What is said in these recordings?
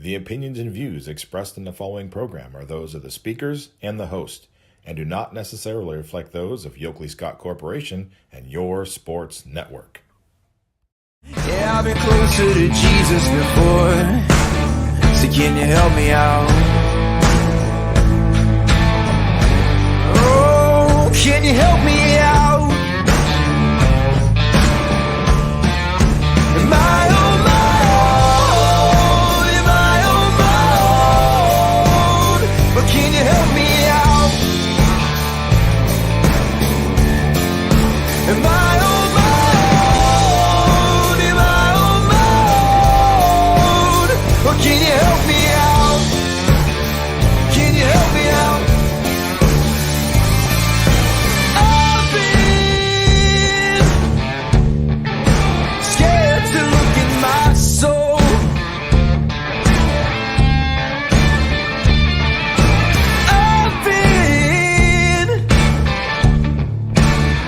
The opinions and views expressed in the following program are those of the speakers and the host, and do not necessarily reflect those of Yoakley Scott Corporation and your sports network. Yeah, I've been closer to Jesus before, so can you help me out? Oh, can you help me out? Am I on my own? Am I on my own? But can you help me out? Am I on my own? Am I on my own? Or can you help me out? Can you help me out? I've been scared to look in my soul. I've been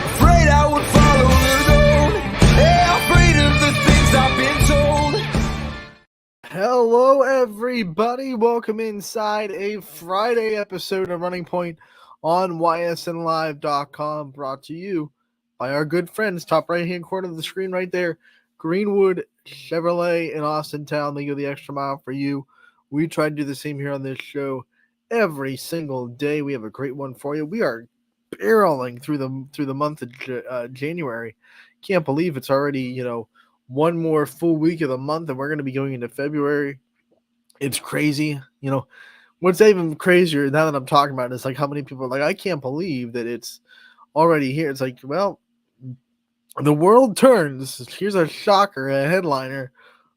afraid I would follow the road. Yeah, afraid of the things I've been told. Hello, everybody. Welcome inside a Friday episode of Running Point on ysnlive.com, brought to you by our good friends, top right-hand corner of the screen right there, Greenwood Chevrolet in Austintown. They go the extra mile for you. We try to do the same here on this show every single day. We have a great one for you. We are barreling through the month of January. Can't believe it's already, one more full week of the month, and we're going to be going into February. It's crazy. What's even crazier now that I'm talking about it is like how many people are like, I can't believe that it's already here. It's like, well, the world turns. Here's a shocker, a headliner.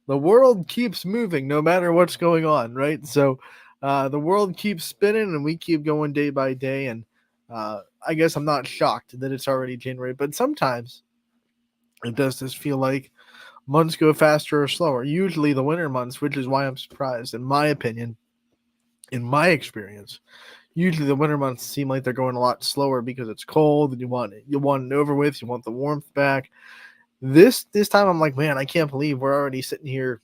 The world keeps moving no matter what's going on, right? So the world keeps spinning and we keep going day by day. And I guess I'm not shocked that it's already January, but sometimes it does just feel like months go faster or slower. Usually the winter months, which is why I'm surprised, in my opinion, in my experience. Usually the winter months seem like they're going a lot slower because it's cold and you want it over with. You want the warmth back. This time I'm like, man, I can't believe we're already sitting here,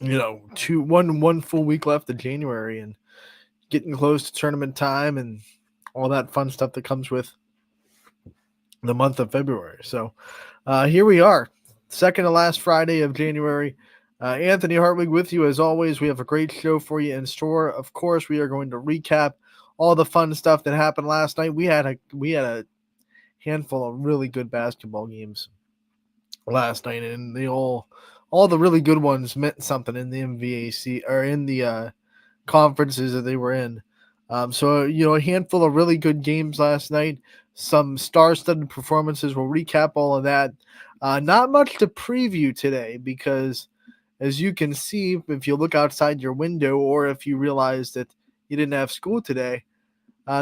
one full week left of January and getting close to tournament time and all that fun stuff that comes with the month of February. So here we are, second to last Friday of January. Anthony Hartwig with you as always. We have a great show for you in store. Of course, we are going to recap all the fun stuff that happened last night. We had a handful of really good basketball games last night, and all the really good ones meant something in the MVAC or in the conferences that they were in. So a handful of really good games last night. Some star-studded performances. We'll recap all of that. Not much to preview today because, as you can see, if you look outside your window or if you realize that you didn't have school today,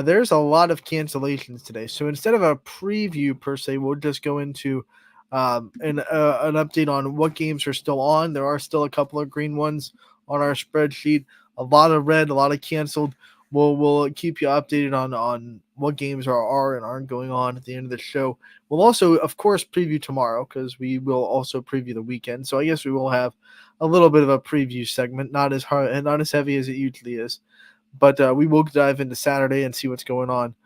there's a lot of cancellations today. So instead of a preview per se, we'll just go into an update on what games are still on. There are still a couple of green ones on our spreadsheet, a lot of red, a lot of canceled. We'll keep you updated on what games are and aren't going on at the end of the show. We'll also, of course, preview tomorrow because we will also preview the weekend. So I guess we will have a little bit of a preview segment, not as hard and not as heavy as it usually is. But we will dive into Saturday and see what's going on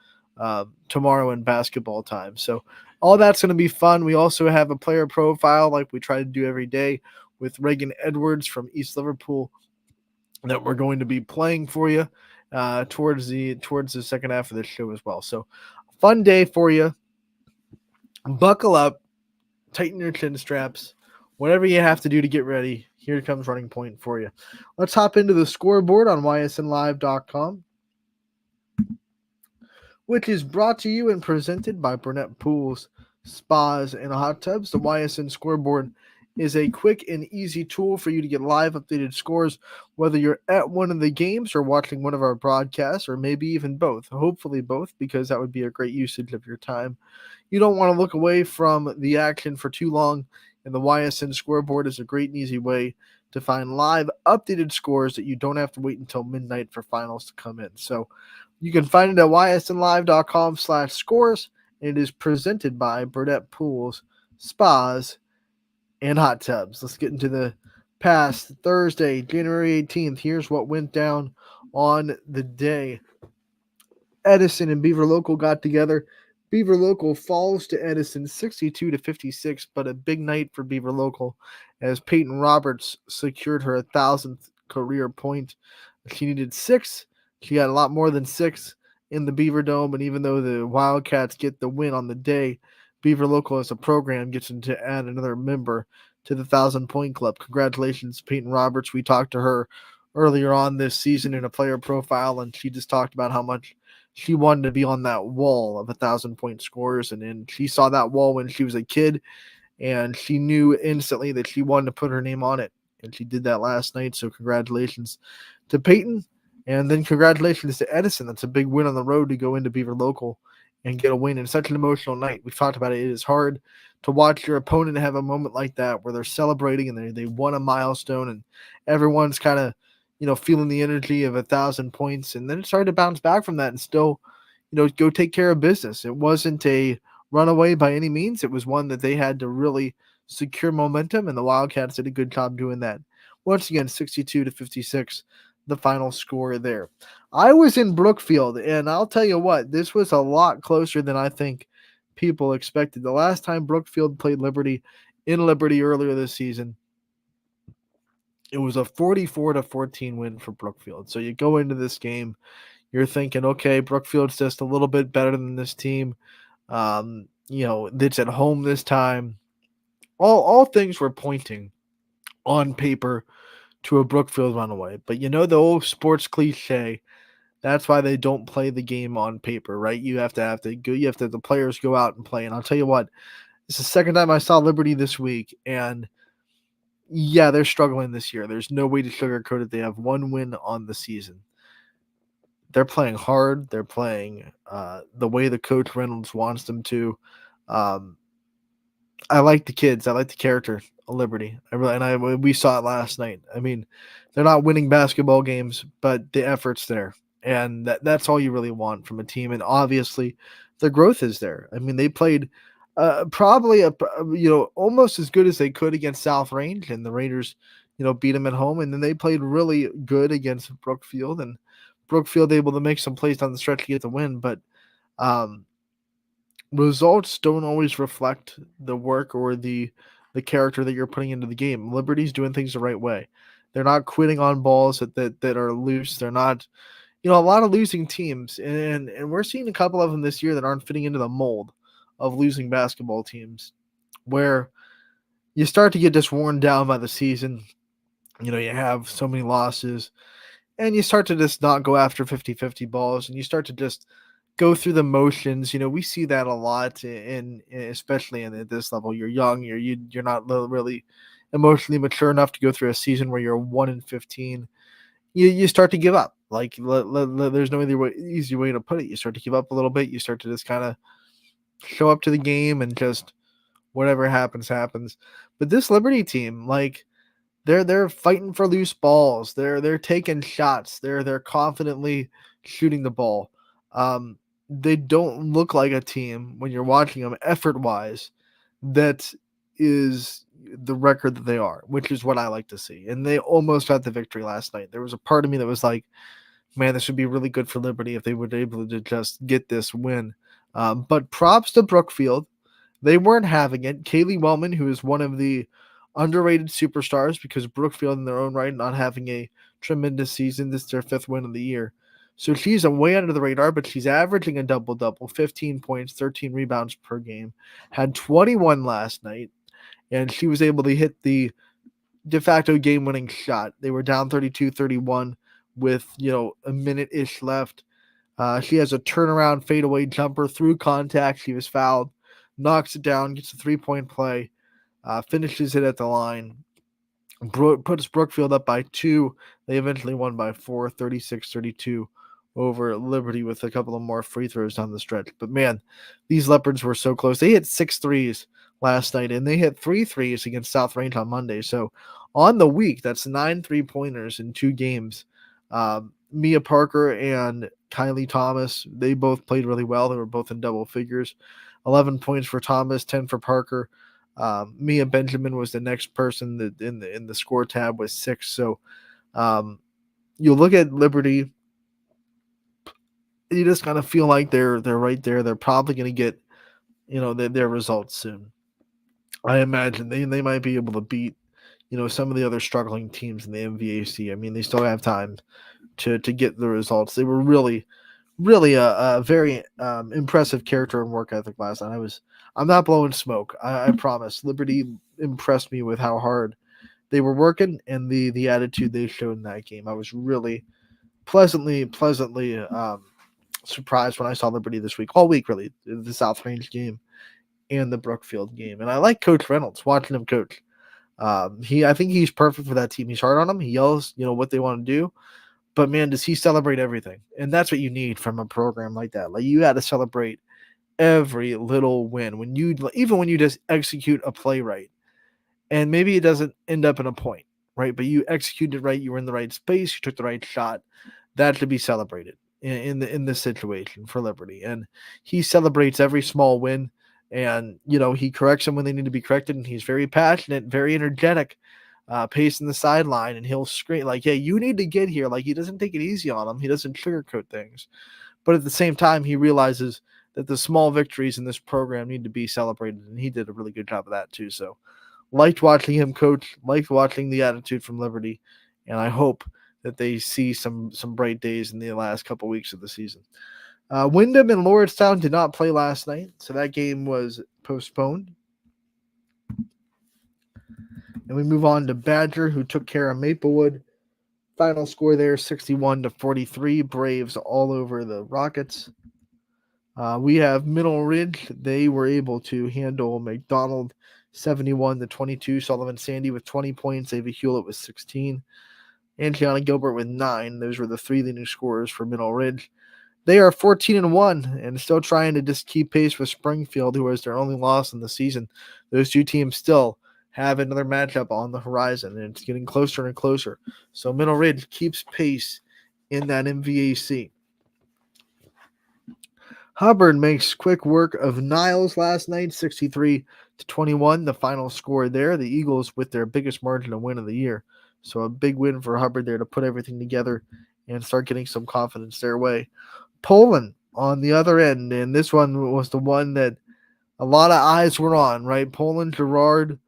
tomorrow in basketball time. So all that's going to be fun. We also have a player profile like we try to do every day with Reagan Edwards from East Liverpool that we're going to be playing for you towards the second half of the show as well. So fun day for you. Buckle up, tighten your chin straps, whatever you have to do to get ready. Here comes Running Point for you. Let's hop into the scoreboard on ysnlive.com, which is brought to you and presented by Burnett Pools, Spas, and Hot Tubs. The YSN scoreboard is a quick and easy tool for you to get live updated scores, whether you're at one of the games or watching one of our broadcasts, or maybe even both. Hopefully both, because that would be a great usage of your time. You don't want to look away from the action for too long, and the YSN scoreboard is a great and easy way to find live updated scores that you don't have to wait until midnight for finals to come in. So you can find it at ysnlive.com/scores, and it is presented by Burnett Pools, Spas, and Hot Tubs. Let's get into the past Thursday, January 18th. Here's what went down on the day. Edison and Beaver Local got together. Beaver Local falls to Edison 62-56, but a big night for Beaver Local as Peyton Roberts secured her 1,000th career point. She needed 6. She got a lot more than 6 in the Beaver Dome, and even though the Wildcats get the win on the day, Beaver Local as a program gets to add another member to the 1,000-point club. Congratulations, Peyton Roberts. We talked to her earlier on this season in a player profile, and she just talked about how much she wanted to be on that wall of 1,000-point scores, and she saw that wall when she was a kid, and she knew instantly that she wanted to put her name on it, and she did that last night. So congratulations to Peyton, and then congratulations to Edison. That's a big win on the road to go into Beaver Local and get a win in such an emotional night. We've talked about it. It is hard to watch your opponent have a moment like that where they're celebrating and they won a milestone, and everyone's kind of feeling the energy of 1,000 points, and then it's hard to bounce back from that and still, go take care of business. It wasn't a runaway by any means. It was one that they had to really secure momentum, and the Wildcats did a good job doing that. Once again, 62-56, the final score there. I was in Brookfield, and I'll tell you what, this was a lot closer than I think people expected. The last time Brookfield played Liberty in Liberty earlier this season, it was a 44-14 win for Brookfield. So you go into this game, you're thinking, okay, Brookfield's just a little bit better than this team. That's at home this time. All things were pointing on paper to a Brookfield runaway. But the old sports cliche, that's why they don't play the game on paper, right? You have to have the players go out and play. And I'll tell you what, it's the second time I saw Liberty this week, and yeah, they're struggling this year. There's no way to sugarcoat it. They have one win on the season. They're playing hard. They're playing the way the coach Reynolds wants them to. I like the kids. I like the character of Liberty. We saw it last night. I mean, they're not winning basketball games, but the effort's there, and that's all you really want from a team. And obviously, the growth is there. I mean, they played probably almost as good as they could against South Range, and the Raiders beat them at home, and then they played really good against Brookfield, and Brookfield able to make some plays down the stretch to get the win. But results don't always reflect the work or the character that you're putting into the game. Liberty's doing things the right way. They're not quitting on balls that are loose. They're not, a lot of losing teams, and we're seeing a couple of them this year that aren't fitting into the mold of losing basketball teams, where you start to get just worn down by the season. You have so many losses, and you start to just not go after 50-50 balls, and you start to just go through the motions. We see that a lot especially at this level. You're young, you're not really emotionally mature enough to go through a season where you're 1-15. You start to give up. Like there's no easy way to put it. You start to give up a little bit. You start to just kind of show up to the game and just whatever happens. But this Liberty team, like, they're fighting for loose balls. They're taking shots. They're confidently shooting the ball. They don't look like a team when you're watching them effort-wise that is the record that they are, which is what I like to see. And they almost got the victory last night. There was a part of me that was like, man, this would be really good for Liberty if they were able to just get this win. But props to Brookfield. They weren't having it. Kaylee Wellman, who is one of the underrated superstars, because Brookfield in their own right not having a tremendous season. This is their 5th win of the year. So she's way under the radar, but she's averaging a double-double, 15 points, 13 rebounds per game, had 21 last night, and she was able to hit the de facto game-winning shot. They were down 32-31 with, a minute-ish left. She has a turnaround fadeaway jumper through contact. She was fouled, knocks it down, gets a 3-point play, finishes it at the line. Puts Brookfield up by 2. They eventually won by 4, 36-32 over Liberty with a couple of more free throws down the stretch. But man, these Leopards were so close. They hit 6 threes last night, and they hit 3 threes against South Range on Monday. So on the week, that's 9 3-pointers in 2 games. Mia Parker and Kylie Thomas, they both played really well. They were both in double figures. 11 points for Thomas, 10 for Parker. Mia Benjamin was the next person that in the score tab was 6. So you look at Liberty, you just kind of feel like they're right there. They're probably going to get their results soon. I imagine they might be able to beat some of the other struggling teams in the MVAC. I mean, they still have time to get the results. They were really a very impressive character and work ethic last night. I'm not blowing smoke. I promise. Liberty impressed me with how hard they were working and the attitude they showed in that game. I was really pleasantly surprised when I saw Liberty this week, all week really, the South Range game and the Brookfield game. And I like Coach Reynolds, watching him coach. I think he's perfect for that team. He's hard on them. He yells, what they want to do. But man, does he celebrate everything? And that's what you need from a program like that. Like, you got to celebrate every little win even when you just execute a play right, and maybe it doesn't end up in a point, right? But you executed right. You were in the right space. You took the right shot. That should be celebrated in this situation for Liberty. And he celebrates every small win. And he corrects them when they need to be corrected. And he's very passionate, very energetic. Pacing the sideline, and he'll scream like, "Hey, you need to get here!" Like, he doesn't take it easy on them. He doesn't sugarcoat things, but at the same time, he realizes that the small victories in this program need to be celebrated, and he did a really good job of that too. So, liked watching him coach, liked watching the attitude from Liberty, and I hope that they see some bright days in the last couple weeks of the season. Wyndham and Lordstown did not play last night, so that game was postponed. And we move on to Badger, who took care of Maplewood. Final score there, 61-43. Braves all over the Rockets. We have Middle Ridge. They were able to handle McDonald 71-22. Sullivan Sandy with 20 points. Ava Hewlett with 16. And Gianna Gilbert with 9. Those were the 3 leading scorers for Middle Ridge. They are 14-1 and still trying to just keep pace with Springfield, who was their only loss in the season. Those two teams still have another matchup on the horizon, and it's getting closer and closer. So Middle Ridge keeps pace in that MVAC. Hubbard makes quick work of Niles last night, 63-21, the final score there. The Eagles with their biggest margin of win of the year. So a big win for Hubbard there to put everything together and start getting some confidence their way. Poland on the other end, and this one was the one that a lot of eyes were on, right? Poland, Gerard,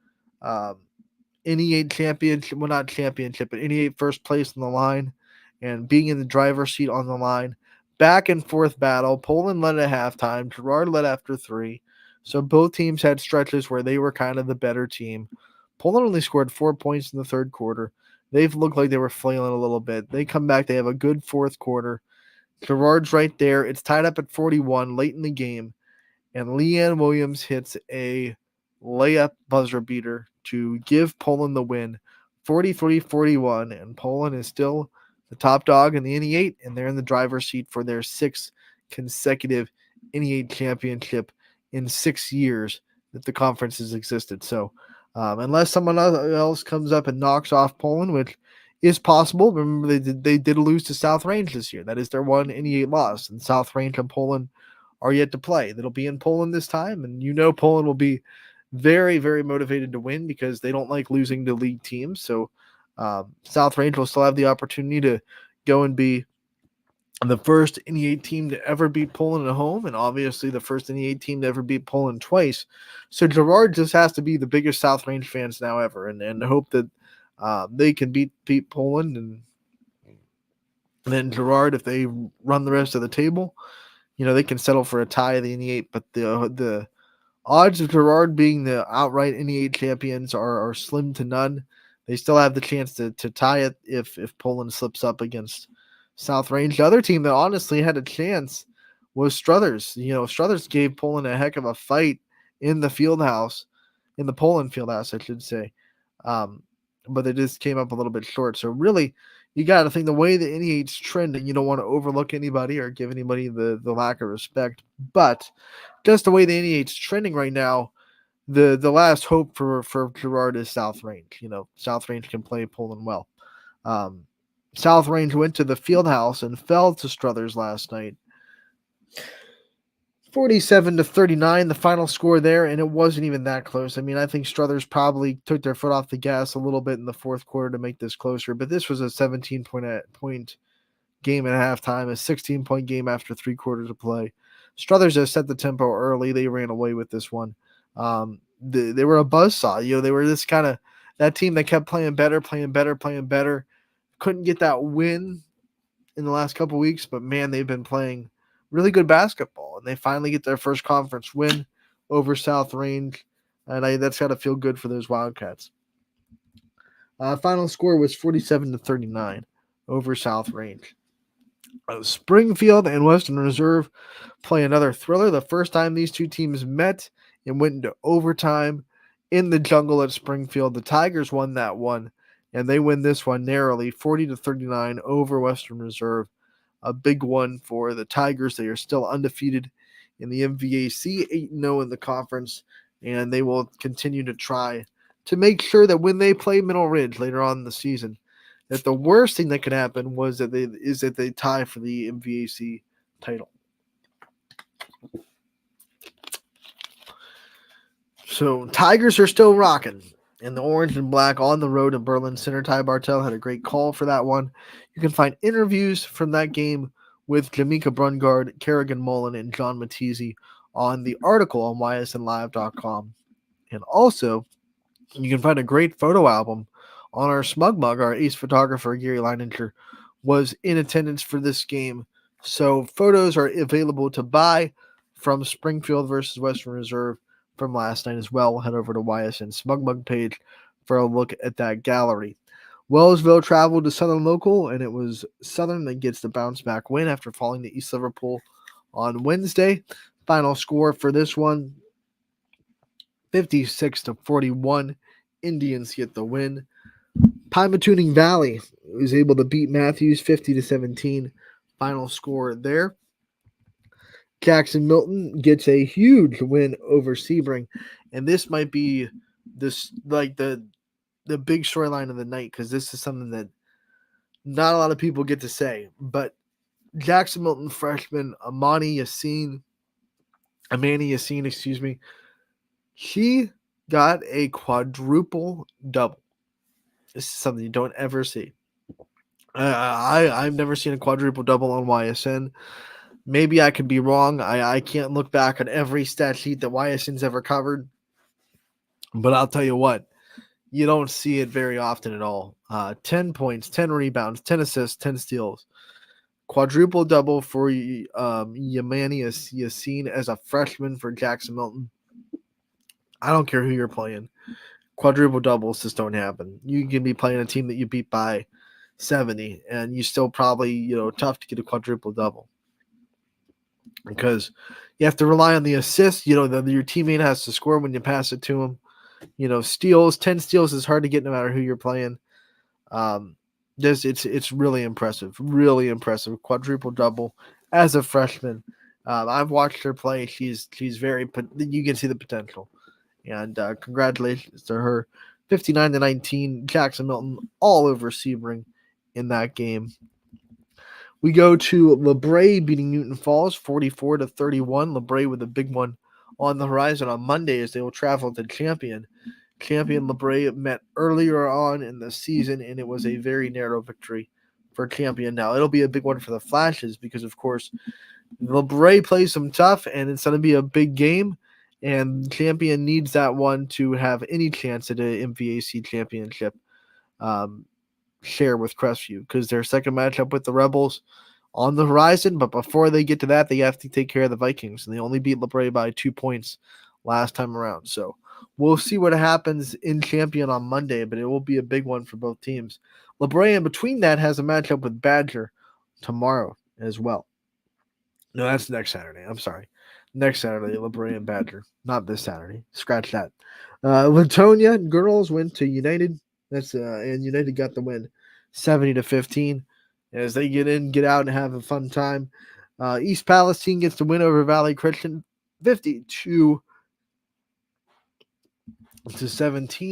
NE8 championship, well, not championship, but NE8 first place on the line and being in the driver's seat on the line. Back and forth battle. Poland led at halftime. Gerard led after 3. So both teams had stretches where they were kind of the better team. Poland only scored 4 points in the third quarter. They've looked like they were flailing a little bit. They come back. They have a good fourth quarter. Gerard's right there. It's tied up at 41 late in the game. And Leanne Williams hits a layup buzzer beater to give Poland the win, 43-41. And Poland is still the top dog in the NE8, and they're in the driver's seat for their 6th consecutive NE8 championship in 6 years that the conference has existed. So unless someone else comes up and knocks off Poland, which is possible. Remember, they did lose to South Range this year. That is their one NE8 loss, and South Range and Poland are yet to play. That'll be in Poland this time, and Poland will be very, very motivated to win because they don't like losing to league teams. So South Range will still have the opportunity to go and be the first NE8 team to ever beat Poland at home, and obviously the first NE8 team to ever beat Poland twice. So Gerard just has to be the biggest South Range fans now ever, and hope that they can beat Poland, and then Gerard, if they run the rest of the table, they can settle for a tie of the NE8. But the odds of Gerard being the outright NE8 champions are slim to none. They still have the chance to tie it if Poland slips up against South Range. The other team that honestly had a chance was Struthers. Struthers gave Poland a heck of a fight in the Fieldhouse, in the Poland Fieldhouse, I should say. But they just came up a little bit short. So really, you got to think the way the NE8's trending, you don't want to overlook anybody or give anybody the lack of respect. But just the way the NE8's trending right now, the last hope for Gerard is South Range. South Range can play Poland well. South Range went to the Fieldhouse and fell to Struthers last night, 47-39, the final score there, and it wasn't even that close. I mean, I think Struthers probably took their foot off the gas a little bit in the fourth quarter to make this closer, but this was a 17-point game at halftime, a 16-point game after 3 quarters of play. Struthers has set the tempo early. They ran away with this one. They were a buzzsaw. They were this kind of that team that kept playing better. Couldn't get that win in the last couple weeks, but man, they've been playing really good basketball, and they finally get their first conference win over South Range, and that's got to feel good for those Wildcats. Final score was 47-39 over South Range. Springfield and Western Reserve play another thriller. The first time these two teams met and went into overtime in the jungle at Springfield. The Tigers won that one, and they win this one narrowly, 40-39 over Western Reserve. A big one for the Tigers. They are still undefeated in the MVAC, 8-0 in the conference, and they will continue to try to make sure that when they play Middle Ridge later on in the season, that the worst thing that could happen is that they tie for the MVAC title. So Tigers are still rocking in the orange and black on the road in Berlin Center. Ty Bartel had a great call for that one. You can find interviews from that game with Jamaica Brungard, Kerrigan Mullen, and John Matese on the article on ysnlive.com. And also, you can find a great photo album on our Smug Mug. Our ace photographer, Gary Leininger, was in attendance for this game. So photos are available to buy from Springfield versus Western Reserve from last night as well. Head over to YSN Smug Mug page for a look at that gallery. Wellsville traveled to Southern Local, and it was Southern that gets the bounce back win after falling to East Liverpool on Wednesday. Final score for this one, 56-41. Indians get the win. Pymatuning Valley was able to beat Matthews 50-17. Final score there. Jackson Milton gets a huge win over Sebring, and this might be the big storyline of the night, because this is something that not a lot of people get to say. But Jackson Milton freshman Amani Yassine, she got a quadruple double. This is something you don't ever see. I've never seen a quadruple double on YSN. Maybe I could be wrong. I can't look back on every stat sheet that YSN's ever covered. But I'll tell you what, you don't see it very often at all. 10 points, 10 rebounds, 10 assists, 10 steals. Quadruple double for Yamani Yassine as a freshman for Jackson Milton. I don't care who you're playing. Quadruple doubles just don't happen. You can be playing a team that you beat by 70, and you still probably, tough to get a quadruple double. Because you have to rely on the assist. Your teammate has to score when you pass it to him. 10 steals is hard to get no matter who you're playing. It's really impressive. Quadruple double as a freshman. I've watched her play. She's very, you can see the potential. And congratulations to her. 59-19, Jackson Milton all over Sebring in that game. We go to LeBray beating Newton Falls 44-31. LeBray with a big one on the horizon on Monday as they will travel to Champion. Champion LeBray met earlier on in the season, and it was a very narrow victory for Champion. Now, it'll be a big one for the Flashes because, of course, LeBray plays them tough, and it's going to be a big game, and Champion needs that one to have any chance at an MVAC championship share with Crestview, because their second matchup with the Rebels on the horizon. But before they get to that, they have to take care of the Vikings, and they only beat LeBray by 2 points last time around. So we'll see what happens in Champion on Monday, but it will be a big one for both teams. LeBray, in between that, has a matchup with Badger tomorrow as well. No, that's next Saturday. I'm sorry. Next Saturday, LeBray and Badger. Not this Saturday. Scratch that. Latonia girls went to United. And United got the win 70-15 as they get out and have a fun time. East Palestine gets the win over Valley Christian 52-17,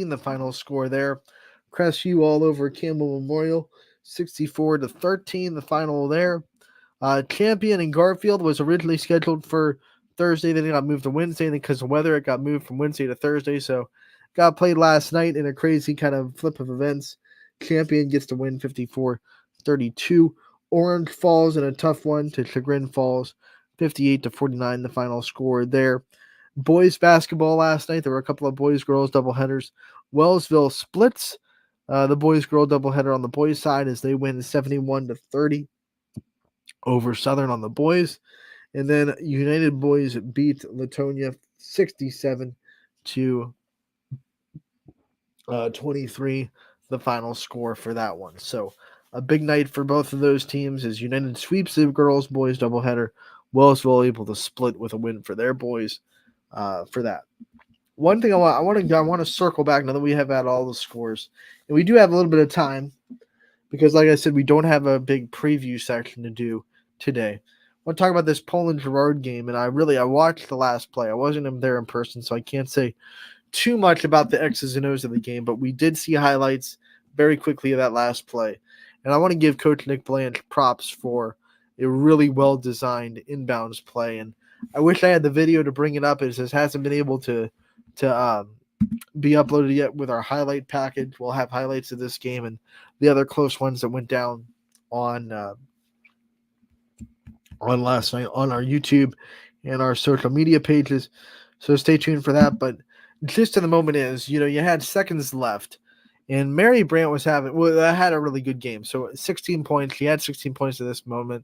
the final score there. Crestview all over Campbell Memorial 64-13, the final there. Champion in Garfield was originally scheduled for Thursday. Then it got moved to Wednesday. And because of weather, it got moved from Wednesday to Thursday. So got played last night in a crazy kind of flip of events. Champion gets to win 54-32. Orange falls in a tough one to Chagrin Falls, 58-49, the final score there. Boys basketball last night. There were a couple of boys-girls doubleheaders. Wellsville splits the boys-girl doubleheader on the boys' side as they win 71-30 over Southern on the boys. And then United Boys beat Latonia 67-23, the final score for that one. So a big night for both of those teams as United sweeps the girls boys doubleheader. Wellsville able to split with a win for their boys for that. One thing I want to circle back now that we have had all the scores, and we do have a little bit of time because, like I said, we don't have a big preview section to do today. I want to talk about this Poland Girard game, and I watched the last play. I wasn't there in person, so I can't say too much about the X's and O's of the game, but we did see highlights very quickly of that last play. And I want to give Coach Nick Blanche props for a really well-designed inbounds play. And I wish I had the video to bring it up. It just hasn't been able to be uploaded yet with our highlight package. We'll have highlights of this game and the other close ones that went down on last night on our YouTube and our social media pages. So stay tuned for that. But just in the moment is, you had seconds left, and Mary Brandt had a really good game. So 16 points. She had 16 points at this moment.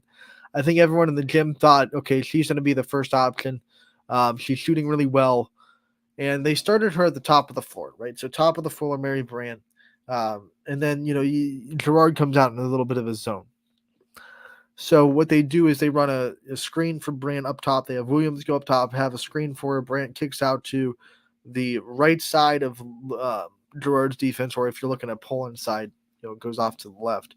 I think everyone in the gym thought, okay, she's going to be the first option. She's shooting really well. And they started her at the top of the floor, right? So top of the floor, Mary Brandt. And then, Girard comes out in a little bit of a zone. So what they do is they run a screen for Brandt up top. They have Williams go up top, have a screen for her. Brandt kicks out to the right side of Girard's defense, or if you're looking at Poland's side, it goes off to the left.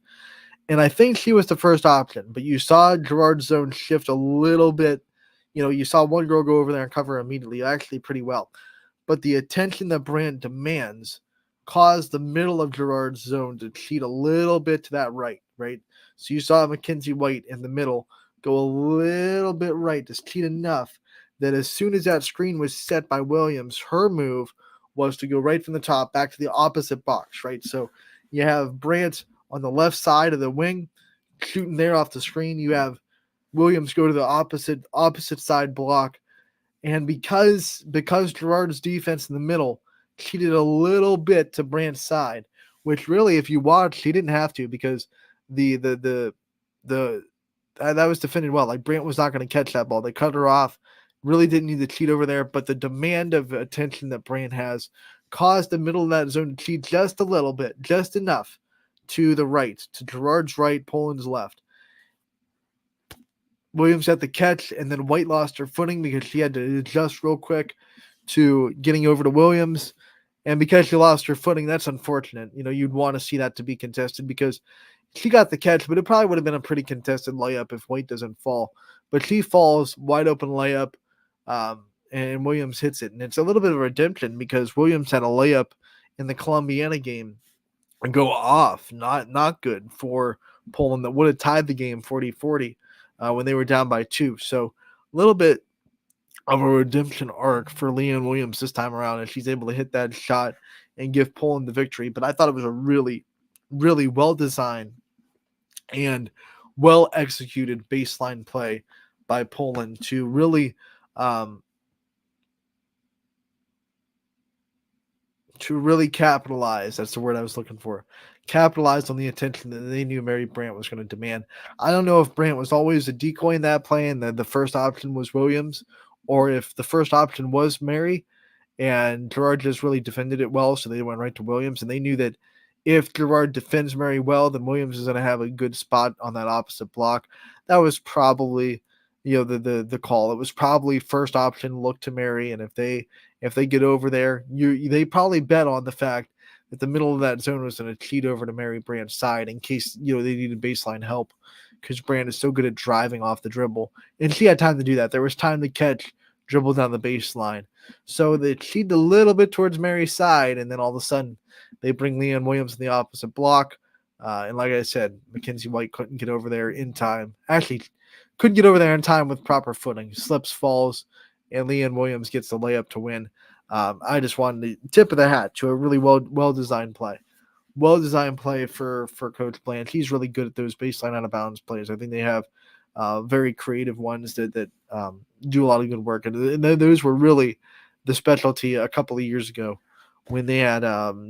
And I think she was the first option, but you saw Girard's zone shift a little bit. You saw one girl go over there and cover immediately, actually pretty well. But the attention that Brandt demands caused the middle of Girard's zone to cheat a little bit to that right? So you saw Mackenzie White in the middle go a little bit right, just cheat enough that as soon as that screen was set by Williams, her move was to go right from the top back to the opposite box, right? So you have Brandt on the left side of the wing shooting there off the screen. You have Williams go to the opposite side block. And because Girard's defense in the middle cheated a little bit to Brandt's side, which really, if you watch, he didn't have to because that was defended well. Like Brandt was not going to catch that ball. They cut her off. Really didn't need to cheat over there, but the demand of attention that Brandt has caused the middle of that zone to cheat just a little bit, just enough to the right, to Girard's right, Poland's left. Williams had the catch, and then White lost her footing because she had to adjust real quick to getting over to Williams. And because she lost her footing, that's unfortunate. You'd want to see that to be contested because she got the catch, but it probably would have been a pretty contested layup if White doesn't fall. But she falls, wide open layup, and Williams hits it. And it's a little bit of a redemption because Williams had a layup in the Columbiana game and go off. Not good for Poland. That would have tied the game 40-40. When they were down by 2. So a little bit of a redemption arc for Leanne Williams this time around, and she's able to hit that shot and give Poland the victory. But I thought it was a really, really well-designed and well-executed baseline play by Poland to really capitalize. That's the word I was looking for. Capitalized on the attention that they knew Mary Brandt was going to demand. I don't know if Brandt was always a decoy in that play and the first option was Williams, or if the first option was Mary and Girard just really defended it well, so they went right to Williams. And they knew that if Girard defends Mary well, then Williams is going to have a good spot on that opposite block. That was probably the call. It was probably first option, look to Mary, and if they get over there, they probably bet on the fact that the middle of that zone was going to cheat over to Mary Brandt's side in case they needed baseline help because Brandt is so good at driving off the dribble, and she had time to do that. There was time to catch, dribble down the baseline, so they cheated a little bit towards Mary's side, and then all of a sudden they bring Leanne Williams in the opposite block, and like I said, Mackenzie White couldn't get over there in time. Actually, couldn't get over there in time with proper footing. Slips, falls, and Leanne Williams gets the layup to win. I just wanted to tip of the hat to a really well-designed play. Well-designed play for Coach Blanche. He's really good at those baseline out-of-bounds plays. I think they have very creative ones that do a lot of good work. And those were really the specialty a couple of years ago when they had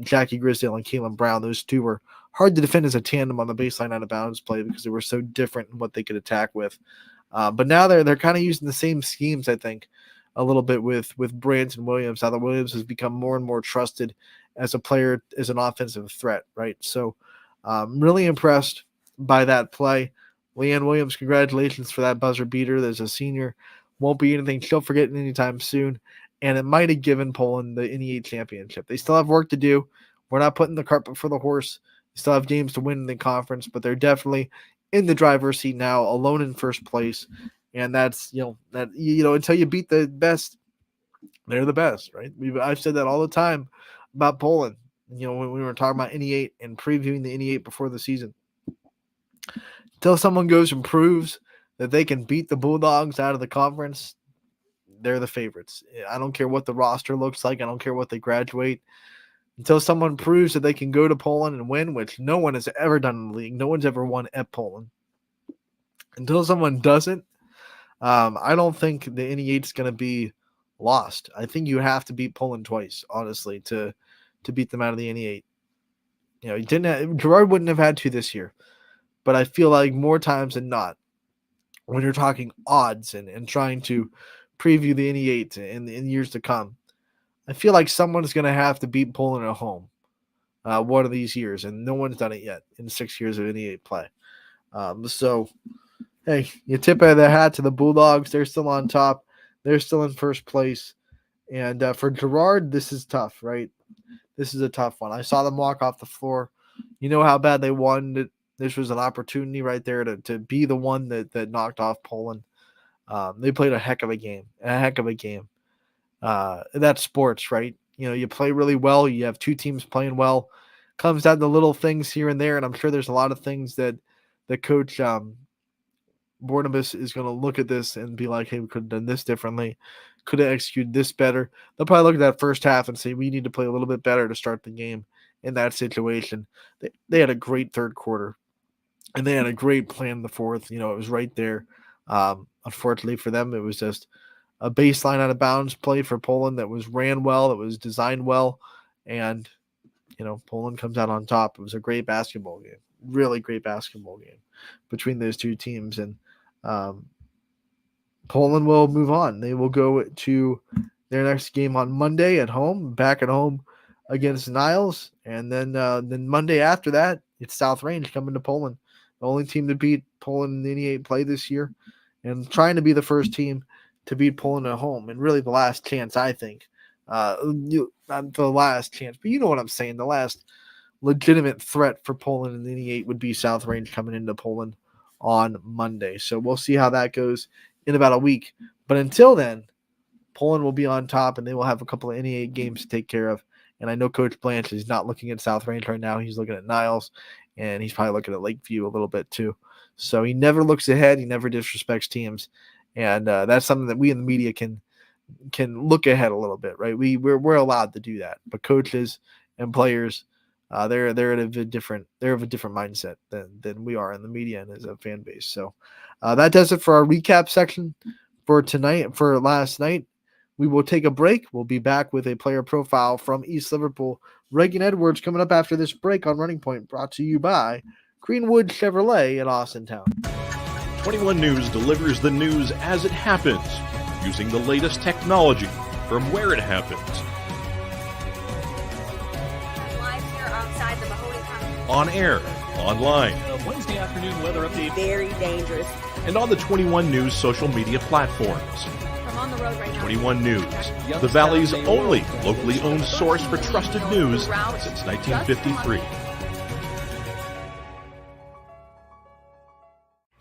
Jackie Grisdale and Caitlin Brown. Those two were hard to defend as a tandem on the baseline out-of-bounds play because they were so different in what they could attack with. But now they're kind of using the same schemes, I think, a little bit with Brandt and Williams. Now that Williams has become more and more trusted as a player, as an offensive threat, right? So I'm really impressed by that play. Leanne Williams, congratulations for that buzzer beater. There's a senior. Won't be anything she'll forget anytime soon. And it might have given Poland the NE8 championship. They still have work to do. We're not putting the cart before the horse. They still have games to win in the conference, but they're definitely in the driver's seat now, alone in first place. And that's, until you beat the best, they're the best, right? I've said that all the time about Poland, when we were talking about NE8 and previewing the NE8 before the season. Until someone goes and proves that they can beat the Bulldogs out of the conference, they're the favorites. I don't care what the roster looks like. I don't care what they graduate. Until someone proves that they can go to Poland and win, which no one has ever done in the league. No one's ever won at Poland. Until someone doesn't, I don't think the NE8 is going to be lost. I think you have to beat Poland twice, honestly, to beat them out of the NE8. Gerard wouldn't have had to this year, but I feel like more times than not, when you're talking odds and trying to preview the NE8 in years to come, I feel like someone's going to have to beat Poland at home one of these years, and no one's done it yet in 6 years of NE8 play. So, hey, you tip of the hat to the Bulldogs. They're still on top. They're still in first place. And for Gerard, this is tough, right? This is a tough one. I saw them walk off the floor. You know how bad they won. This was an opportunity right there to be the one that knocked off Poland. They played a heck of a game. That's sports, right? You play really well. You have two teams playing well. Comes down to little things here and there, and I'm sure there's a lot of things that Coach Bornabas is going to look at this and be like, hey, we could have done this differently. Could have executed this better. They'll probably look at that first half and say, we need to play a little bit better to start the game in that situation. They had a great third quarter, and they had a great plan in the fourth. It was right there. Unfortunately for them, it was just a baseline out of bounds play for Poland that was ran well, that was designed well, and Poland comes out on top. It was a great basketball game, really great basketball game between those two teams, and Poland will move on. They will go to their next game on Monday at home, back at home against Niles, and then Monday after that, it's South Range coming to Poland, the only team to beat Poland in the NE8 play this year, and trying to be the first team to beat Poland at home, and really the last chance, I think. Not the last chance, but you know what I'm saying. The last legitimate threat for Poland in the NE8 would be South Range coming into Poland on Monday. So we'll see how that goes in about a week. But until then, Poland will be on top, and they will have a couple of NE8 games to take care of. And I know Coach Blanche is not looking at South Range right now. He's looking at Niles, and he's probably looking at Lakeview a little bit too. So he never looks ahead. He never disrespects teams. And that's something that we in the media can look ahead a little bit, right? We're allowed to do that, but coaches and players, they're of a different mindset than we are in the media and as a fan base. So that does it for our recap section for tonight. For last night, we will take a break. We'll be back with a player profile from East Liverpool. Reagan Edwards coming up after this break on Running Point, brought to you by Greenwood Chevrolet in Austintown. 21 News delivers the news as it happens, using the latest technology from where it happens. Live here outside the Mahoney County. On air, online, Wednesday afternoon weather update. Very dangerous. and on the 21 News social media platforms. I'm on the road right now. 21 News, the Valley's only locally owned source for trusted news since 1953.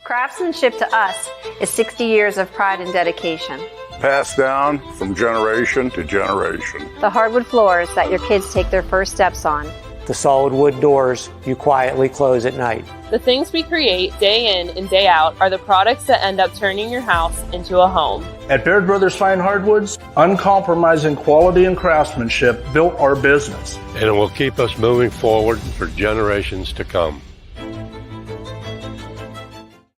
Craftsmanship to us is 60 years of pride and dedication. Passed down from generation to generation. The hardwood floors that your kids take their first steps on. the solid wood doors you quietly close at night. The things we create day in and day out are the products that end up turning your house into a home. At Baird Brothers Fine Hardwoods, uncompromising quality and craftsmanship built our business. And it will keep us moving forward for generations to come.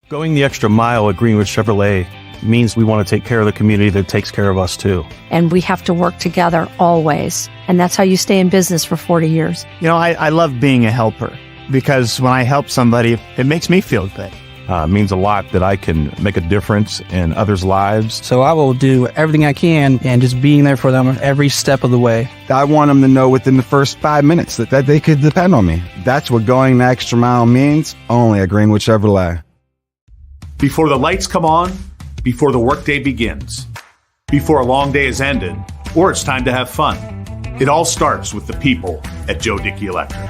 Going the extra mile at Greenwood Chevrolet means we want to take care of the community that takes care of us too. And we have to work together always. And that's how you stay in business for 40 years. You know, I love being a helper because when I help somebody, it makes me feel good. It means a lot that I can make a difference in others' lives. So I will do everything I can and just being there for them every step of the way. I want them to know within the first 5 minutes that they could depend on me. That's what going the extra mile means, only at Greenwood Chevrolet. Before the lights come on, before the workday begins, before a long day is ended, or it's time to have fun. It all starts with the people at Joe Dickey Electric.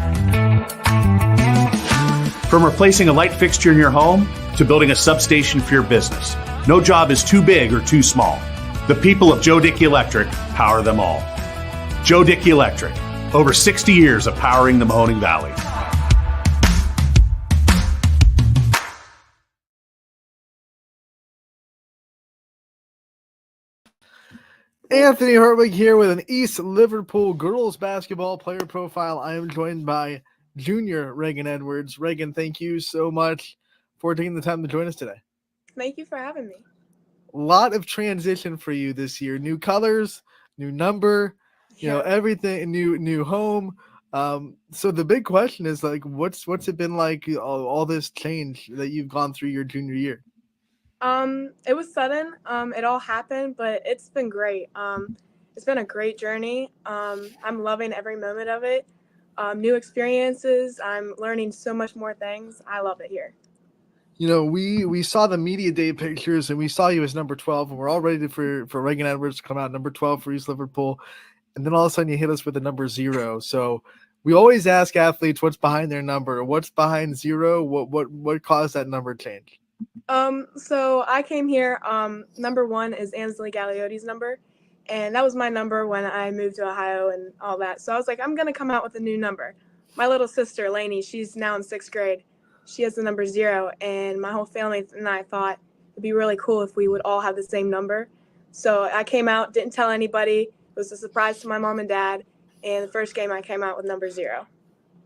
From replacing a light fixture in your home to building a substation for your business, no job is too big or too small. The people of Joe Dickey Electric power them all. Joe Dickey Electric, over 60 years of powering the Mahoning Valley. Anthony Hartwig here with an East Liverpool girls basketball player profile. I am joined by junior Reagan Edwards. Reagan, thank you so much for taking the time to join us today. Thank you for having me. A lot of transition for you this year. New colors, new number, you know, everything, new home. So the big question is like, what's it been like, all this change that you've gone through your junior year? It was sudden. It all happened, but it's been great. It's been a great journey. I'm loving every moment of it. New experiences. I'm learning so much more things. I love it here. You know, we saw the media day pictures and we saw you as number 12, and we're all ready for Reagan Edwards to come out number 12 for East Liverpool. And then all of a sudden you hit us with the number 0. So we always ask athletes what's behind their number. What's behind 0? What caused that number change? So I came here, number 1 is Ansley Galiotti's number, and that was my number when I moved to Ohio and all that. So I was like, I'm going to come out with a new number. My little sister, Lainey, she's now in 6th grade. She has the number 0, and my whole family and I thought it'd be really cool if we would all have the same number. So I came out, didn't tell anybody. It was a surprise to my mom and dad, and the first game I came out with number 0.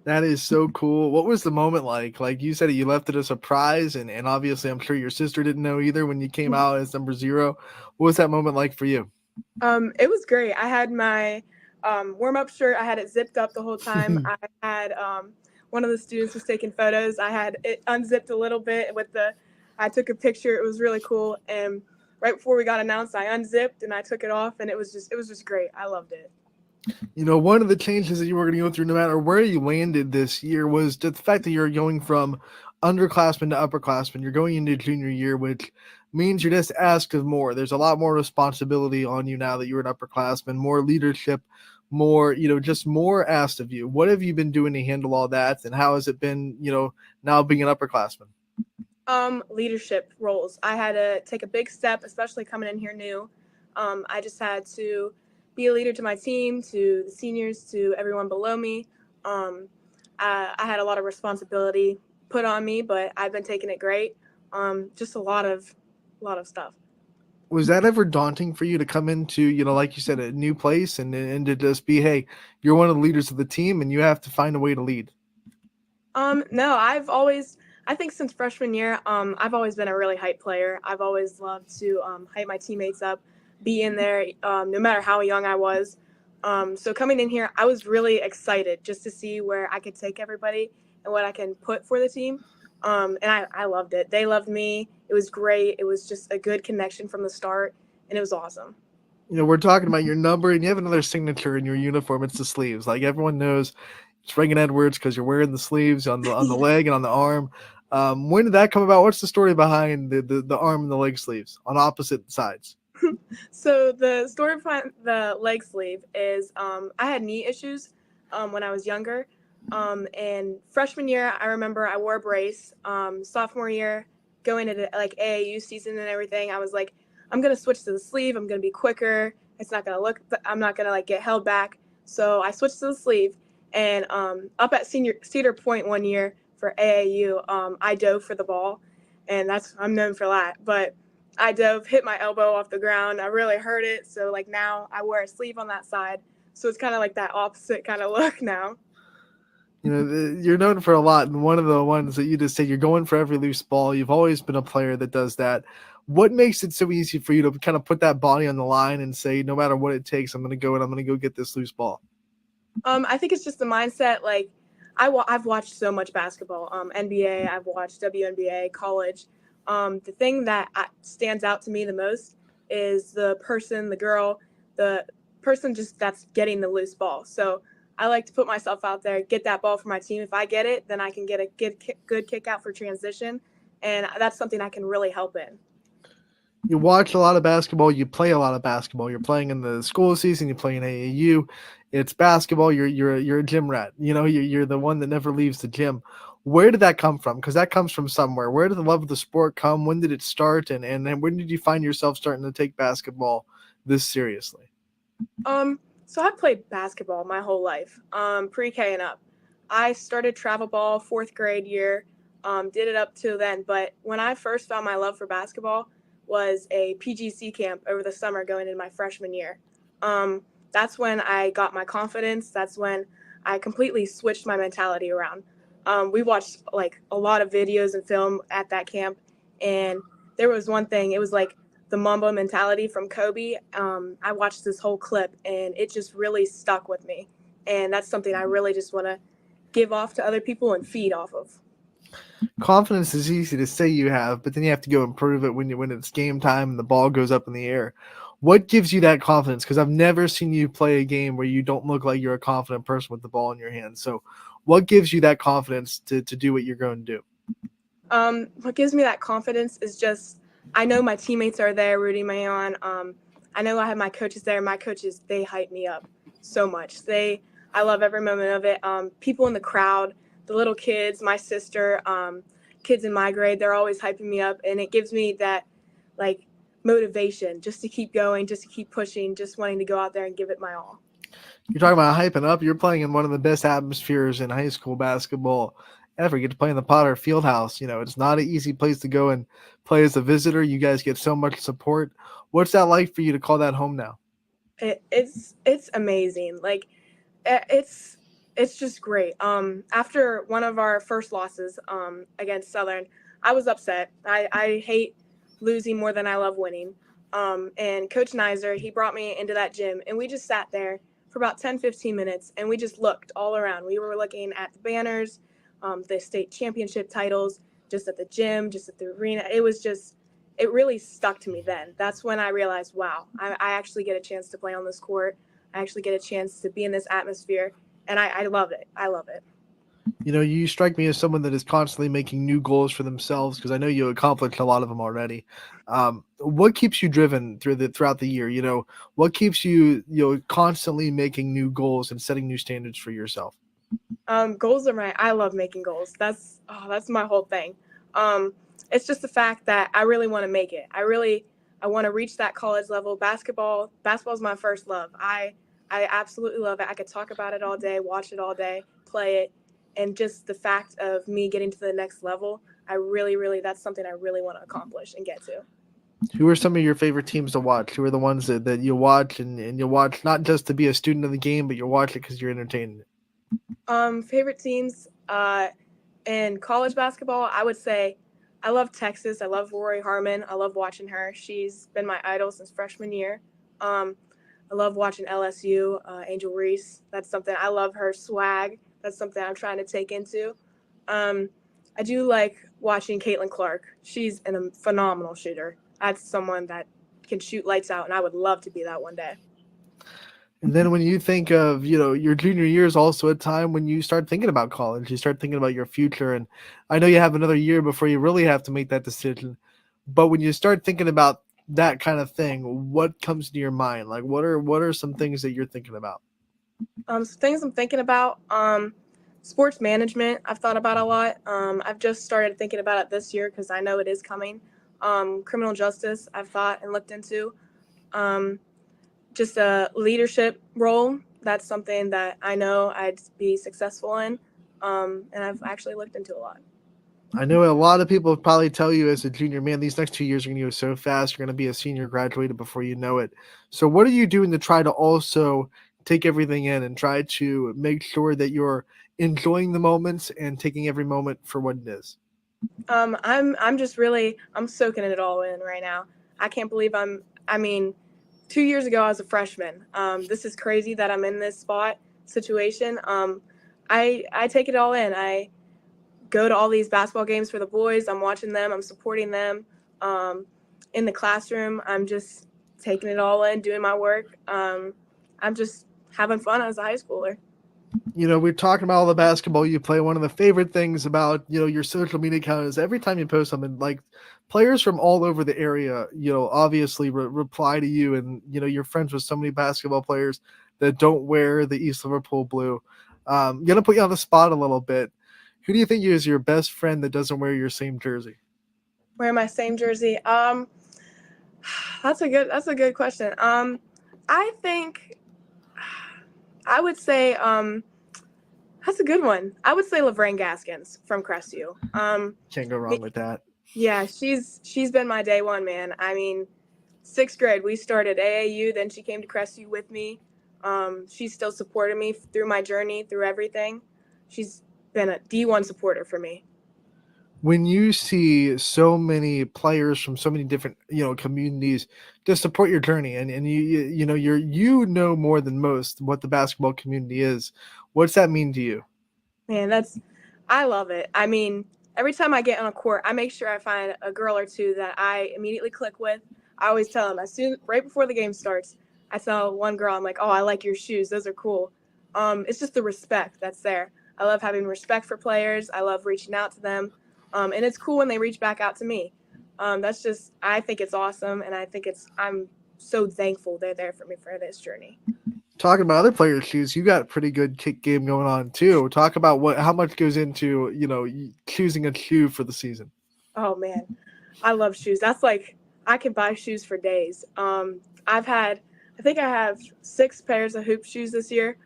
That is so cool. What was the moment like? Like you said, you left it a surprise, and obviously I'm sure your sister didn't know either when you came out as number 0. What was that moment like for you? It was great. I had my warm-up shirt. I had it zipped up the whole time. I had one of the students was taking photos. I had it unzipped a little bit I took a picture. It was really cool. And right before we got announced, I unzipped and I took it off, and it was just great. I loved it. You know, one of the changes that you were going to go through no matter where you landed this year was the fact that you're going from underclassmen to upperclassmen. You're going into junior year, which means you're just asked of more. There's a lot more responsibility on you now that you're an upperclassman, more leadership, more, just more asked of you. What have you been doing to handle all that, and how has it been, now being an upperclassman? Leadership roles. I had to take a big step, especially coming in here new. I just had to be a leader to my team, to the seniors, to everyone below me. I had a lot of responsibility put on me, but I've been taking it great. Just a lot of stuff. Was that ever daunting for you to come into, like you said, a new place and to just be, hey, you're one of the leaders of the team and you have to find a way to lead? No, I think since freshman year, I've always been a really hype player. I've always loved to hype my teammates up, be in there, no matter how young I was. So coming in here, I was really excited just to see where I could take everybody and what I can put for the team. And I loved it. They loved me. It was great. It was just a good connection from the start, and it was awesome. We're talking about your number, and you have another signature in your uniform. It's the sleeves. Like everyone knows, it's Reagan Edwards because you're wearing the sleeves on the leg and on the arm. When did that come about? What's the story behind the arm and the leg sleeves on opposite sides? So the story behind the leg sleeve is I had knee issues when I was younger. And freshman year, I remember I wore a brace. Sophomore year, going into like AAU season and everything, I was like, I'm going to switch to the sleeve. I'm going to be quicker. It's not going to I'm not going to like get held back. So I switched to the sleeve. And up at Cedar Point one year for AAU, I dove for the ball, and I'm known for that. But I dove, hit my elbow off the ground. I really hurt it. So like now I wear a sleeve on that side. So it's kind of like that opposite kind of look now. You know, you're known for a lot, and one of the ones that you just say you're going for every loose ball. You've always been a player that does that. What makes it so easy for you to kind of put that body on the line and say, no matter what it takes, I'm going to go and I'm going to go get this loose ball? I think it's just the mindset. Like I've watched so much basketball, NBA, I've watched WNBA, college. The thing that stands out to me the most is the person just that's getting the loose ball. So I like to put myself out there, get that ball for my team. If I get it, then I can get a good kick out for transition, and that's something I can really help in. You watch a lot of basketball. You play a lot of basketball. You're playing in the school season. You play in AAU. It's basketball. You're a gym rat. You know, you're the one that never leaves the gym. Where did that come from? Because that comes from somewhere. Where did the love of the sport come? When did it start? And then when did you find yourself starting to take basketball this seriously? So I played basketball my whole life, pre-K and up. I started travel ball 4th grade year, did it up to then. But when I first found my love for basketball was a PGC camp over the summer going into my freshman year. That's when I got my confidence. That's when I completely switched my mentality around. We watched like a lot of videos and film at that camp, and there was one thing. It was like the Mamba mentality from Kobe. I watched this whole clip, and it just really stuck with me. And that's something I really just want to give off to other people and feed off of. Confidence is easy to say you have, but then you have to go and prove it when it's game time and the ball goes up in the air. What gives you that confidence? Because I've never seen you play a game where you don't look like you're a confident person with the ball in your hands. So what gives you that confidence to do what you're going to do? What gives me that confidence is just I know my teammates are there rooting me on. I know I have my coaches there. My coaches, they hype me up so much. I love every moment of it. People in the crowd, the little kids, my sister, kids in my grade, they're always hyping me up, and it gives me that like motivation just to keep going, just to keep pushing, just wanting to go out there and give it my all. You're talking about hyping up. You're playing in one of the best atmospheres in high school basketball ever. You get to play in the Potter Fieldhouse. You know, it's not an easy place to go and play as a visitor. You guys get so much support. What's that like for you to call that home now? It's amazing. Like it's just great. After one of our first losses against Southern, I was upset. I hate losing more than I love winning. And Coach Nizer, he brought me into that gym, and we just sat there for about 10-15 minutes, and we just looked all around. We were looking at the banners, the state championship titles, just at the gym, just at the arena. It really stuck to me then. That's when I realized, wow, I actually get a chance to play on this court. I actually get a chance to be in this atmosphere, and I love it. I love it. You know, you strike me as someone that is constantly making new goals for themselves, because I know you accomplished a lot of them already. What keeps you driven throughout the year? You know, what keeps you constantly making new goals and setting new standards for yourself? Goals are I love making goals. That's my whole thing. It's just the fact that I really want to make it. I want to reach that college level. Basketball is my first love. I absolutely love it. I could talk about it all day, watch it all day, play it. And just the fact of me getting to the next level, that's something I really want to accomplish and get to. Who are some of your favorite teams to watch? Who are the ones that you watch and you watch not just to be a student of the game, but you watch it because you're entertained? Favorite teams in college basketball, I would say I love Texas. I love Rory Harmon. I love watching her. She's been my idol since freshman year. I love watching LSU, Angel Reese. That's something I love her swag. That's something I'm trying to take into. I do like watching Caitlin Clark. She's a phenomenal shooter. That's someone that can shoot lights out, and I would love to be that one day. And then when you think of, your junior year is also a time when you start thinking about college. You start thinking about your future. And I know you have another year before you really have to make that decision. But when you start thinking about that kind of thing, what comes to your mind? Like, what are some things that you're thinking about? Some things I'm thinking about, sports management, I've thought about a lot. I've just started thinking about it this year because I know it is coming. Criminal justice, I've thought and looked into. Just a leadership role. that's something that I know I'd be successful in, and I've actually looked into a lot. I know a lot of people probably tell you as a junior, man, these next 2 years are going to go so fast. You're going to be a senior graduated before you know it. So what are you doing to try to also take everything in and try to make sure that you're enjoying the moments and taking every moment for what it is? I'm just really, I'm soaking it all in right now. I can't believe I mean, 2 years ago I was a freshman. This is crazy that I'm in this situation. I take it all in. I go to all these basketball games for the boys. I'm watching them. I'm supporting them. In the classroom, I'm just taking it all in, doing my work. I'm just having fun as a high schooler. You know, we're talking about all the basketball you play. One of the favorite things about, you know, your social media account is every time you post something, like players from all over the area, you know, obviously reply to you, and, you know, you're friends with so many basketball players that don't wear the East Liverpool blue. I'm going to put you on the spot a little bit. Who do you think is your best friend that doesn't wear your same jersey? Wear my same jersey. That's a good question. I think I would say that's a good one. I would say Laverne Gaskins from Crestview. Can't go wrong with that. Yeah, she's been my day one, man. I mean, 6th grade we started AAU, then she came to Crestview with me. She still supported me through my journey, through everything. She's been a D1 supporter for me. When you see so many players from so many different, you know, communities to support your journey, and you know, you know more than most what the basketball community is, what's that mean to you? Man, I love it. I mean, every time I get on a court, I make sure I find a girl or two that I immediately click with. I always tell them right before the game starts, I tell one girl, I'm like, oh, I like your shoes. Those are cool. It's just the respect that's there. I love having respect for players. I love reaching out to them. And it's cool when they reach back out to me. I think it's awesome. And I'm so thankful they're there for me for this journey. Talking about other players' shoes, you got a pretty good kick game going on too. Talk about how much goes into, you know, choosing a shoe for the season. Oh man, I love shoes. That's like, I can buy shoes for days. I think I have 6 pairs of hoop shoes this year.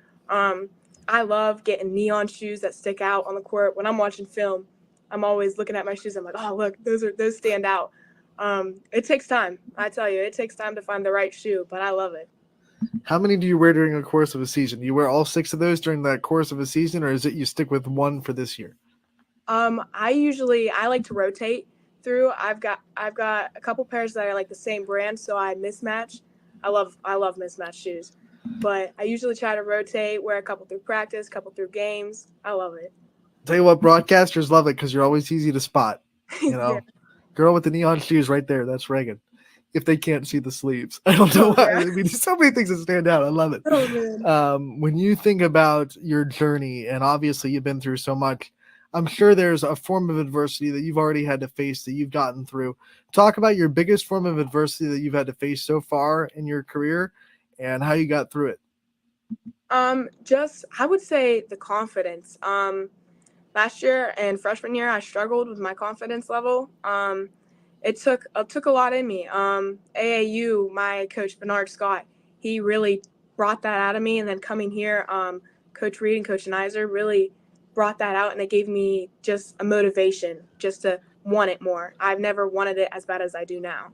I love getting neon shoes that stick out on the court. When I'm watching film, I'm always looking at my shoes. I'm like, oh look, those stand out. It takes time. I tell you, it takes time to find the right shoe, but I love it. How many do you wear during the course of a season? Do you wear all 6 of those during that course of a season, or is it you stick with one for this year? I like to rotate through. I've got a couple pairs that are like the same brand, so I mismatch. I love mismatched shoes, but I usually try to rotate, wear a couple through practice, a couple through games. I love it. Tell you what, broadcasters love it because you're always easy to spot. You know, Yeah. Girl with the neon shoes right there. That's Reagan. If they can't see the sleeves, I don't know why. I mean, so many things that stand out. I love it. Oh, man. When you think about your journey, and obviously you've been through so much, I'm sure there's a form of adversity that you've already had to face that you've gotten through. Talk about your biggest form of adversity that you've had to face so far in your career and how you got through it. I would say the confidence. Last year and freshman year, I struggled with my confidence level. It took a lot in me. AAU, my coach Bernard Scott, he really brought that out of me, and then coming here, Coach Reed and Coach Nizer really brought that out, and it gave me just a motivation just to want it more. I've never wanted it as bad as I do now.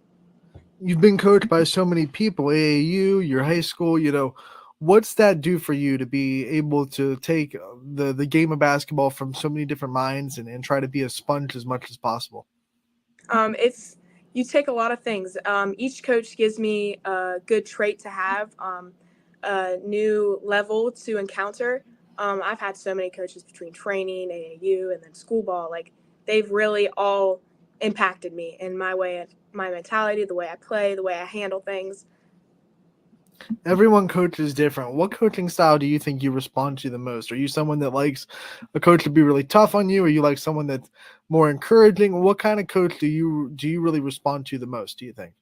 You've been coached by so many people, AAU, your high school, you know, what's that do for you to be able to take the game of basketball from so many different minds and try to be a sponge as much as possible? You take a lot of things. Each coach gives me a good trait to have, a new level to encounter. I've had so many coaches between training, AAU, and then school ball. Like, they've really all impacted me in my mentality, the way I play, the way I handle things. Everyone coaches different. What coaching style do you think you respond to the most? Are you someone that likes a coach to be really tough on you? Or you like someone that's more encouraging? What kind of coach do you really respond to the most, do you think?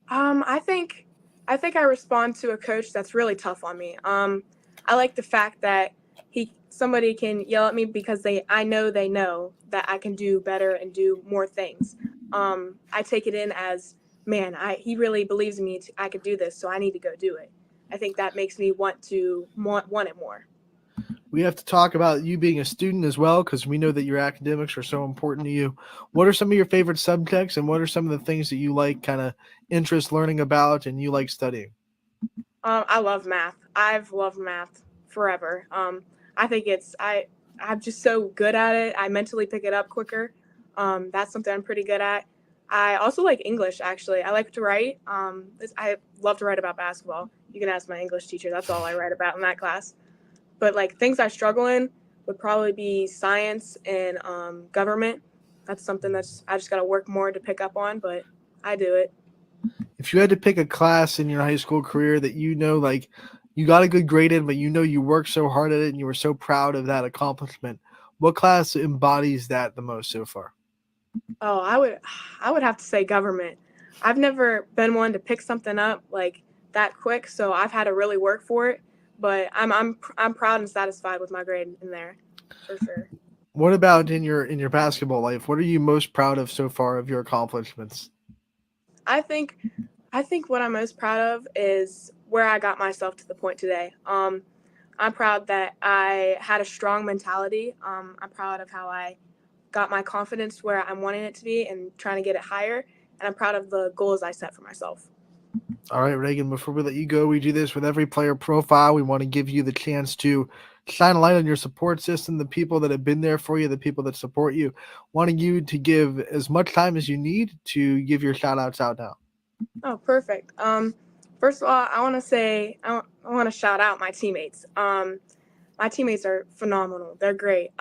I think I respond to a coach that's really tough on me. I like the fact that somebody can yell at me because I know they know that I can do better and do more things. I take it in as, man, he really believes in me. I could do this, so I need to go do it. I think that makes me want it more. We have to talk about you being a student as well, because we know that your academics are so important to you. What are some of your favorite subjects, and what are some of the things that you like kind of interest learning about and you like studying? I love math. I've loved math forever. I think I'm just so good at it. I mentally pick it up quicker. That's something I'm pretty good at. I also like English, actually. I like to write. I love to write about basketball. You can ask my English teacher. That's all I write about in that class. But like things I struggle in would probably be science and government. That's something I just got to work more to pick up on, but I do it. If you had to pick a class in your high school career that like you got a good grade in, but you worked so hard at it and you were so proud of that accomplishment, what class embodies that the most so far? Oh, I would have to say government. I've never been one to pick something up like that quick, so I've had to really work for it. But I'm proud and satisfied with my grade in there, for sure. What about in your basketball life? What are you most proud of so far of your accomplishments? I think what I'm most proud of is where I got myself to the point today. I'm proud that I had a strong mentality. I'm proud of how I got my confidence where I'm wanting it to be and trying to get it higher. And I'm proud of the goals I set for myself. All right, Reagan, before we let you go, we do this with every player profile. We want to give you the chance to shine a light on your support system, the people that have been there for you, the people that support you. Wanting you to give as much time as you need to give your shout outs out now. Oh, perfect. First of all, I want to shout out my teammates. My teammates are phenomenal. They're great.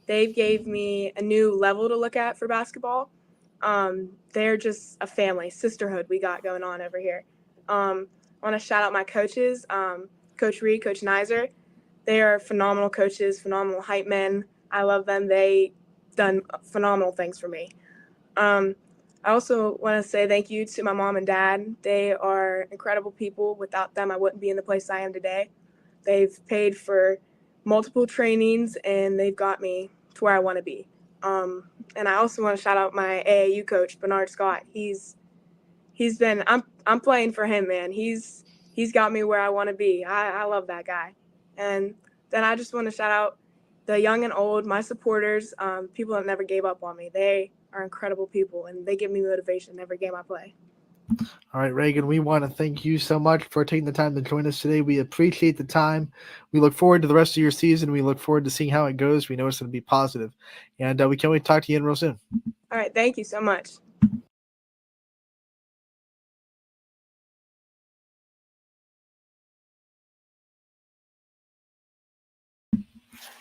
They've gave me a new level to look at for basketball. They're just a family, sisterhood we got going on over here. I want to shout out my coaches, Coach Reed, Coach Nizer. They are phenomenal coaches, phenomenal hype men. I love them. They done phenomenal things for me. I also want to say thank you to my mom and dad. They are incredible people. Without them, I wouldn't be in the place I am today. They've paid for multiple trainings, and they've got me to where I want to be. And I also want to shout out my AAU coach, Bernard Scott. I'm playing for him, man. He's got me where I want to be. I love that guy. And then I just want to shout out the young and old, my supporters, people that never gave up on me. They are incredible people, and they give me motivation every game I play. All right, Reagan, we want to thank you so much for taking the time to join us today. We appreciate the time. We look forward to the rest of your season. We look forward to seeing how it goes. We know it's going to be positive. And we can't wait to talk to you again real soon. All right, thank you so much.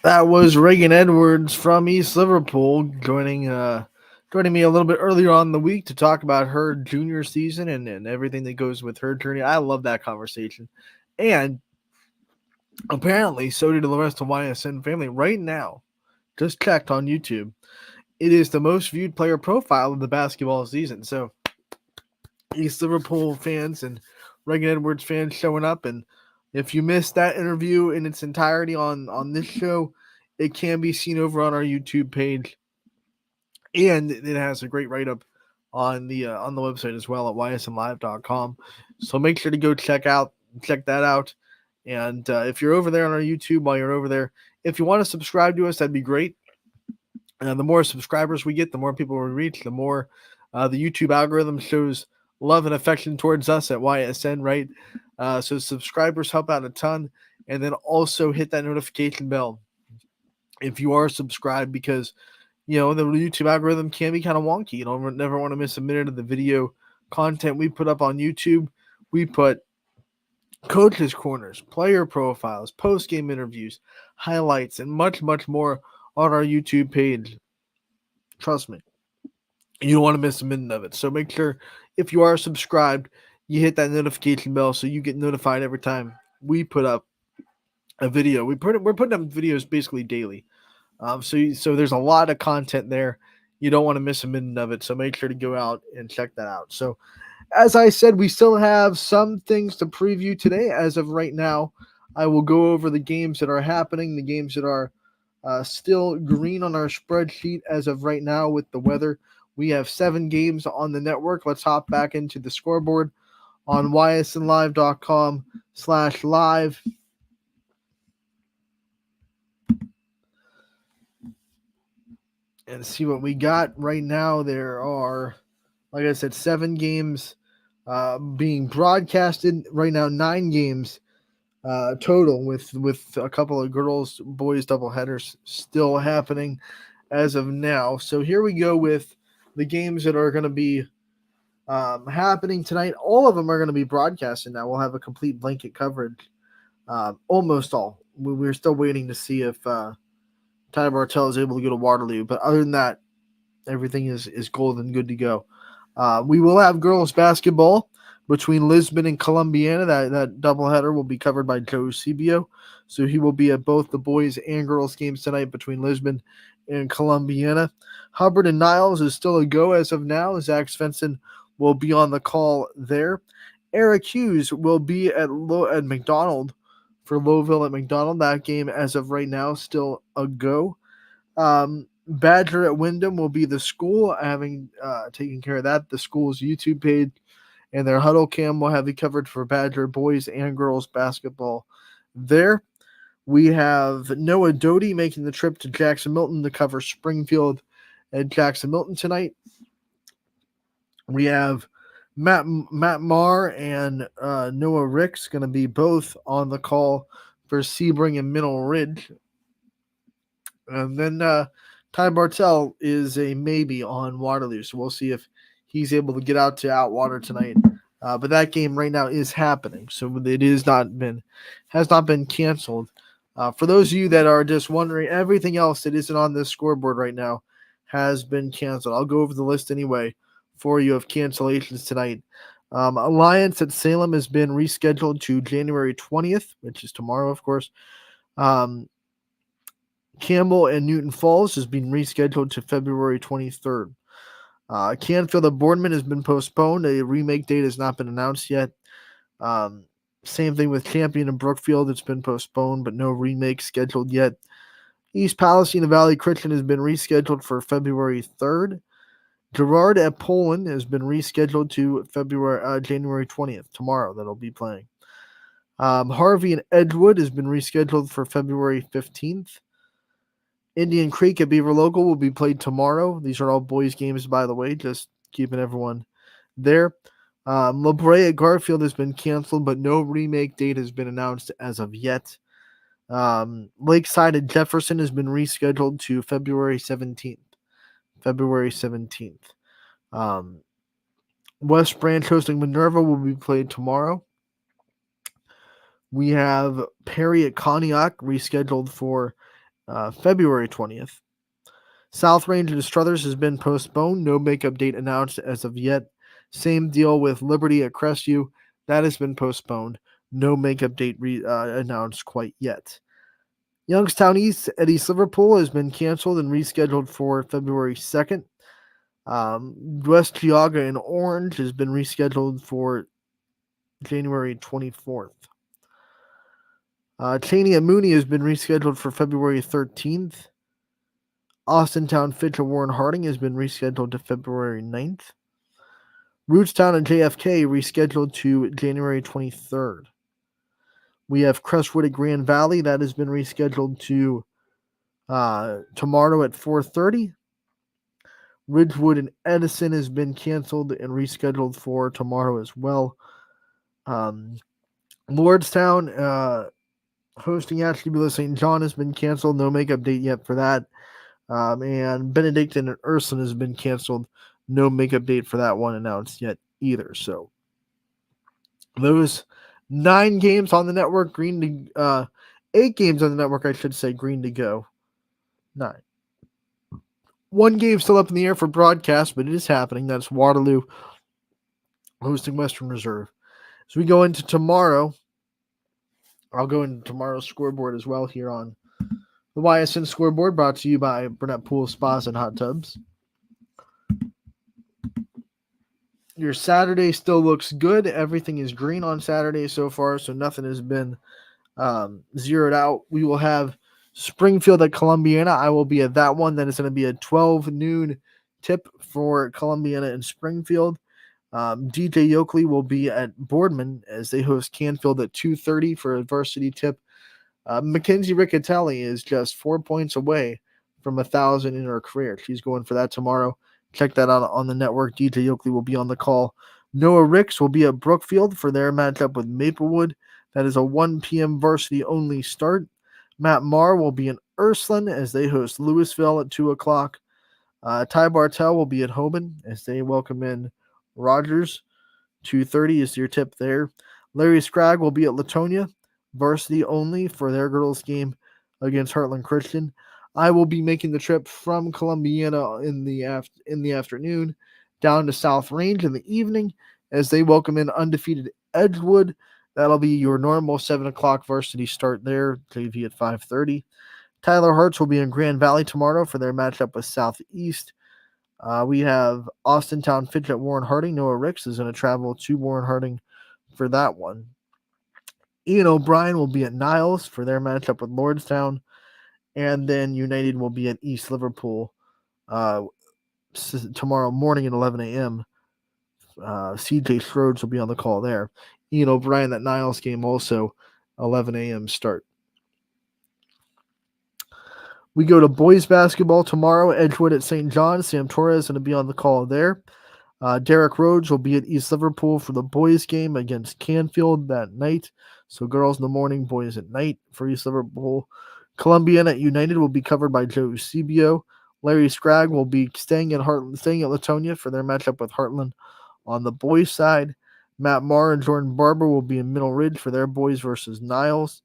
That was Reagan Edwards from East Liverpool joining me a little bit earlier on in the week to talk about her junior season and everything that goes with her journey. I love that conversation. And apparently, so did the rest of Ysn family. Right now, just checked on YouTube, it is the most viewed player profile of the basketball season. So East Liverpool fans and Reagan Edwards fans showing up. And if you missed that interview in its entirety on this show, it can be seen over on our YouTube page. And it has a great write-up on the website as well at ysnlive.com. So make sure to go check that out. And if you're over there on our YouTube, while you're over there, if you want to subscribe to us, that'd be great. And the more subscribers we get, the more people we reach, the more the YouTube algorithm shows love and affection towards us at YSN, right? So subscribers help out a ton. And then also hit that notification bell if you are subscribed, because the YouTube algorithm can be kind of wonky. You don't never want to miss a minute of the video content we put up on YouTube. We put coaches' corners, player profiles, post-game interviews, highlights, and much, much more on our YouTube page. Trust me, you don't want to miss a minute of it. So make sure, if you are subscribed, you hit that notification bell so you get notified every time we put up a video. We're putting up videos basically daily. So there's a lot of content there. You don't want to miss a minute of it. So make sure to go out and check that out. So as I said, we still have some things to preview today. As of right now, I will go over the games that are happening, the games that are still green on our spreadsheet as of right now with the weather. We have 7 games on the network. Let's hop back into the scoreboard. on ysnlive.com/live. And see what we got right now. There are, like I said, 7 games being broadcasted right now. 9 games total, with a couple of boys doubleheaders still happening as of now. So here we go with the games that are going to be happening tonight. All of them are going to be broadcasted now. We'll have a complete blanket coverage. Almost all. We're still waiting to see if Ty Bartel is able to go to Waterloo, but other than that, everything is golden, good to go. We will have girls basketball between Lisbon and Columbiana. That doubleheader will be covered by Joe Eusebio, so he will be at both the boys and girls games tonight between Lisbon and Columbiana. Hubbard and Niles is still a go as of now. Zach Svensson will be on the call there. Eric Hughes will be at McDonald for Lowville at McDonald. That game as of right now still a go. Badger at Wyndham will be the school, having taken care of that. The school's YouTube page and their huddle cam will have you covered for Badger boys and girls basketball there. We have Noah Doty making the trip to Jackson Milton to cover Springfield at Jackson Milton tonight. We have Matt Marr and Noah Ricks going to be both on the call for Sebring and Mineral Ridge. And then Ty Bartel is a maybe on Waterloo, so we'll see if he's able to get out to Outwater tonight. But that game right now is happening, so it has not been canceled. For those of you that are just wondering, everything else that isn't on this scoreboard right now has been canceled. I'll go over the list anyway for you of cancellations tonight. Alliance at Salem has been rescheduled to January 20th, which is tomorrow, of course. Campbell and Newton Falls has been rescheduled to February 23rd. Canfield at Boardman has been postponed. A remake date has not been announced yet. Same thing with Champion and Brookfield. It's been postponed, but no remake scheduled yet. East Palestine and Valley Christian has been rescheduled for February 3rd. Gerard at Poland has been rescheduled to January 20th, tomorrow. That'll be playing. Harvey and Edgewood has been rescheduled for February 15th. Indian Creek at Beaver Local will be played tomorrow. These are all boys' games, by the way, just keeping everyone there. La Brea at Garfield has been canceled, but no remake date has been announced as of yet. Lakeside at Jefferson has been rescheduled to February 17th. West Branch hosting Minerva will be played tomorrow. We have Perry at Conneaut rescheduled for February 20th. South Range and Struthers has been postponed. No makeup date announced as of yet. Same deal with Liberty at Crestview. That has been postponed. No makeup date announced quite yet. Youngstown East at East Liverpool has been canceled and rescheduled for February 2nd. West Geauga and Orange has been rescheduled for January 24th. Cheney and Mooney has been rescheduled for February 13th. Austintown Fitch and Warren Harding has been rescheduled to February 9th. Rootstown and JFK rescheduled to January 23rd. We have Crestwood at Grand Valley. That has been rescheduled to tomorrow at 4:30. Ridgewood and Edison has been canceled and rescheduled for tomorrow as well. Lordstown hosting Ashtabula St. John has been canceled. No makeup date yet for that. And Benedictine and Ursuline has been canceled. No makeup date for that one announced yet either. So those 9 games on the network, 8 games on the network, I should say, green to go. 9. 1 game still up in the air for broadcast, but it is happening. That's Waterloo hosting Western Reserve. As we go into tomorrow, I'll go into tomorrow's scoreboard as well here on the YSN scoreboard, brought to you by Burnett Pool Spas and Hot Tubs. Your Saturday still looks good. Everything is green on Saturday so far, so nothing has been zeroed out. We will have Springfield at Columbiana. I will be at that one. Then it's going to be a 12 noon tip for Columbiana and Springfield. DJ Yoakley will be at Boardman as they host Canfield at 2:30 for a varsity tip. Mackenzie Riccatelli is just 4 points away from 1,000 in her career. She's going for that tomorrow. Check that out on the network. DJ Yoakley will be on the call. Noah Ricks will be at Brookfield for their matchup with Maplewood. That is a 1 p.m. varsity-only start. Matt Marr will be in Ursuline as they host Louisville at 2 o'clock. Ty Bartell will be at Hoban as they welcome in Rogers. 2:30 is your tip there. Larry Scragg will be at Latonia, varsity only for their girls' game against Heartland Christian. I will be making the trip from Columbiana in the afternoon down to South Range in the evening as they welcome in undefeated Edgewood. That'll be your normal 7 o'clock varsity start there, JV at 5:30. Tyler Hartz will be in Grand Valley tomorrow for their matchup with Southeast. We have Austintown Fitch at Warren Harding. Noah Ricks is going to travel to Warren Harding for that one. Ian O'Brien will be at Niles for their matchup with Lordstown. And then United will be at East Liverpool tomorrow morning at 11 a.m. CJ Strodes will be on the call there. Ian O'Brien, that Niles game also 11 a.m. start. We go to boys basketball tomorrow. Edgewood at St. John. Sam Torres is going to be on the call there. Derek Rhodes will be at East Liverpool for the boys game against Canfield that night. So girls in the morning, boys at night for East Liverpool. Columbiana at United will be covered by Joe Eusebio. Larry Scragg will be staying at Latonia for their matchup with Heartland on the boys' side. Matt Marr and Jordan Barber will be in Middle Ridge for their boys versus Niles.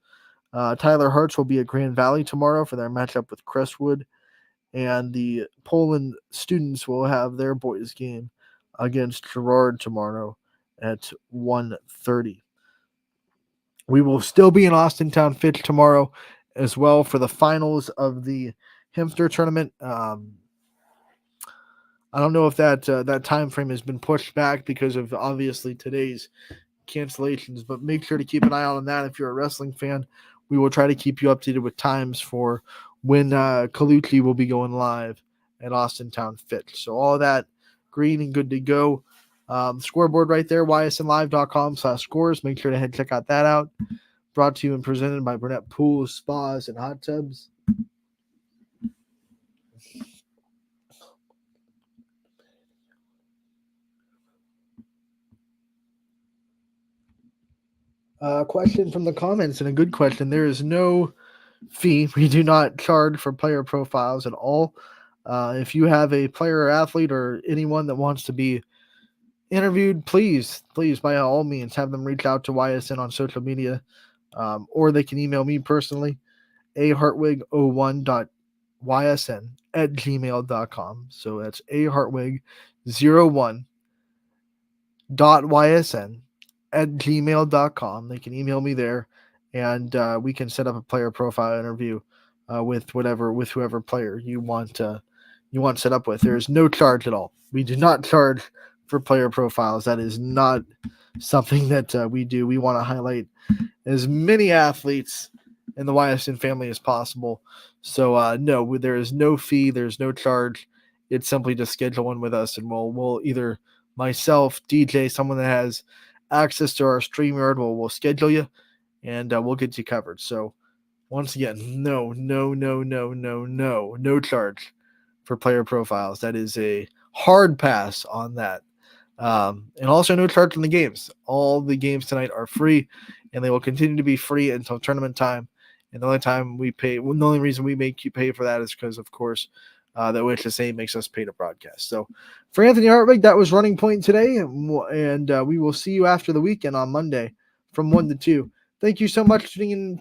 Tyler Hartz will be at Grand Valley tomorrow for their matchup with Crestwood. And the Poland students will have their boys' game against Girard tomorrow at 1:30. We will still be in Austintown Fitch tomorrow as well for the finals of the Hempster tournament. I don't know if that time frame has been pushed back because of obviously today's cancellations, but make sure to keep an eye out on that if you're a wrestling fan. We will try to keep you updated with times for when Colucci will be going live at Austintown Fitch. So all that green and good to go. Scoreboard right there, ysnlive.com/scores. Make sure to check out that out. Brought to you and presented by Burnett Pools, Spas, and Hot Tubs. Question from the comments, and a good question. There is no fee. We do not charge for player profiles at all. If you have a player or athlete or anyone that wants to be interviewed, please, by all means, have them reach out to YSN on social media, or they can email me personally, ahartwig01.ysn@gmail.com. So that's ahartwig01.ysn@gmail.com. They can email me there, and we can set up a player profile interview with whoever player you want set up with. There's no charge at all. We do not charge for player profiles. That is not something that we do. We want to highlight as many athletes in the YSN family as possible. So no, there is no fee. There's no charge. It's simply to schedule one with us, and we'll either myself, DJ, someone that has access to our StreamYard, we'll schedule you, and we'll get you covered. So once again, no charge for player profiles. That is a hard pass on that. And also no charge on the games. All the games tonight are free, and they will continue to be free until tournament time. And the only time we pay, the only reason we make you pay for that is because, of course, that HSA makes us pay to broadcast. So for Anthony Hartwig, that was Running Point today, and we will see you after the weekend on Monday from 1 to 2. Thank you so much for tuning in